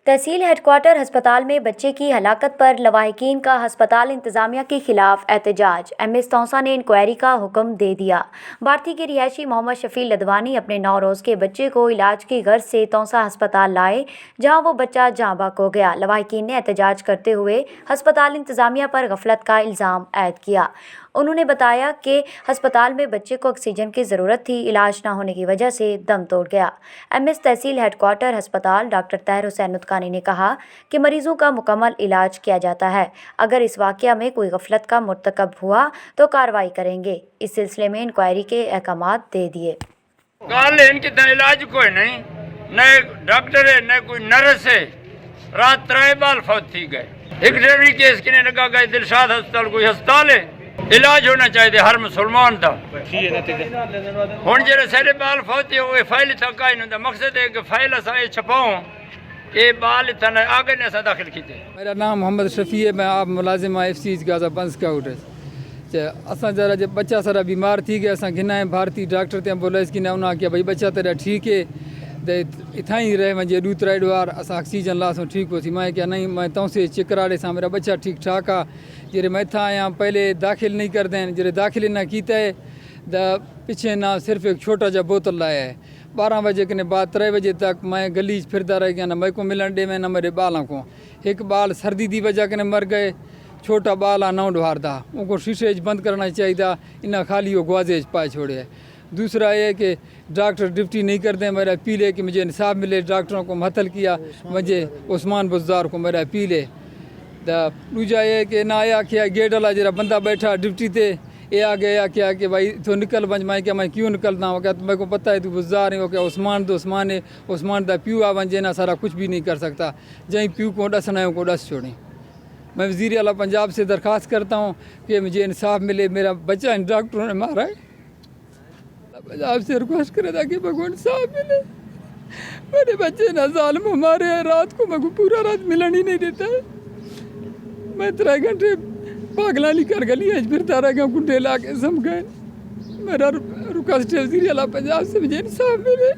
तहसील headquarter हस्पताल में बच्चे की हलाकत पर लवाहिकीन का हस्पताल इंतजामिया के खिलाफ एहतजाज। एमएस तौसा ने इंक्वायरी का हुक्म दे दिया। भारती के रिहायशी मोहम्मद शफी लदवानी अपने 9 रोज़ के बच्चे को इलाज की गर्ज से तौसा हस्पताल लाए, जहां वो बच्चा जाँ बहक हो गया। लवाहिकीन ने एहतजाज करते हुए हस्पताल इंतजामिया पर गफलत का इल्ज़ाम आयद किया। उन्होंने बताया कि अस्पताल में बच्चे को ऑक्सीजन की ज़रूरत थी, इलाज न होने की वजह से दम तोड़ गया। एमएस तहसील हेडक्वार्टर अस्पताल डॉक्टर ताहिर हुसैन नुतकानी ने कहा कि मरीजों का मुकम्मल इलाज किया जाता है। अगर इस वाक़या में कोई गफलत का मुर्तकब हुआ तो कार्रवाई करेंगे। इस सिलसिले में इंक्वायरी के अहकामात दे दिए। इनके इलाज कोई नहीं, न डॉक्टर है न कोई नर्स है। रात 3 बाल फौत थी गए। एक डिलीवरी केस किने लगा गए दिलशाद अस्पताल, कोई अस्पताल है, इलाज होना चाहिए हर मुसलमान का। हूँ जो सारे बाल फौत है फाइल तक आई नहीं, मकसद है कि फाइल अस छपाओ ये बाल इतना आगे ने असा दाखिल किए। मेरा नाम मोहम्मद शफी है, मैं आप मुलाजिम FC गाजा बंस स्काउट है। असा जरा जब बच्चा सारा बीमार थी गया, असा गिना भारतीय डॉक्टर ते एम्बुलेंस की ना उन्हें किया भाई बच्चा तेरा ठीक है, तो इतना ही रहे मुझे दू 3 बार अस ऑक्सीजन लासों ठीक हो सी। मैं क्या नहीं, मैं तो से चेक कराड़े सा मेरा बच्चा ठीक ठाक आ। जेरे मैं था आया पहले दाखिल नहीं कर दें, जेरे दाखिल ना किया है पीछे ना सिर्फ एक छोटा जा बोतल लाया है। 12 बजे के बाद 3 बजे तक मैं गली फिरता रह गया, ना मैं को मिलन दे में ना मेरे बालों को। एक बाल सर्दी की वजह के मर गए, छोटा बाल आ 9 ढवार था, उनको शीशे बंद करना चाहिए, इन्हें खाली वो गुआजेज पाए छोड़े। दूसरा ये कि डॉक्टर ड्यूटी नहीं करते, मेरा अपील है कि मुझे इंसाफ मिले। डॉक्टरों को मतल किया, मुझे उस्मान बुज़दार को मेरा अपील है। दूजा ये कि ना आया क्या गेट वाला जरा बंदा बैठा ड्यूटी ते ये आ गया क्या कि भाई तो निकल बंज। मैं क्या मैं क्यों निकलता हूँ, क्या मेरे को पता है तू बुज़दार है, क्या उस्मान तो उस्मान है, उस्मान दा प्यू आ बंजे ना सारा कुछ भी नहीं कर सकता। जहीं प्यू को डसना है को डस छोड़ें। मैं वज़ीर आला पंजाब से दरख्वास्त करता हूँ कि मुझे इंसाफ मिले, मेरा बच्चा इन डॉक्टरों ने मारा है। पंजाब से रिक्वेस्ट करे था कि मेरे को इंसाफ मिले, मेरे बच्चे ना जालिम हमारे हैं। रात को मेरे को पूरा रात मिलन ही नहीं देता है। मैं 3 घंटे पागलानी कर गली फिरता रह गया, गुंडे ला के सम गए। मेरा रिक्वेस्ट है वज़ीर आला पंजाब से मुझे इंसाफ मिले।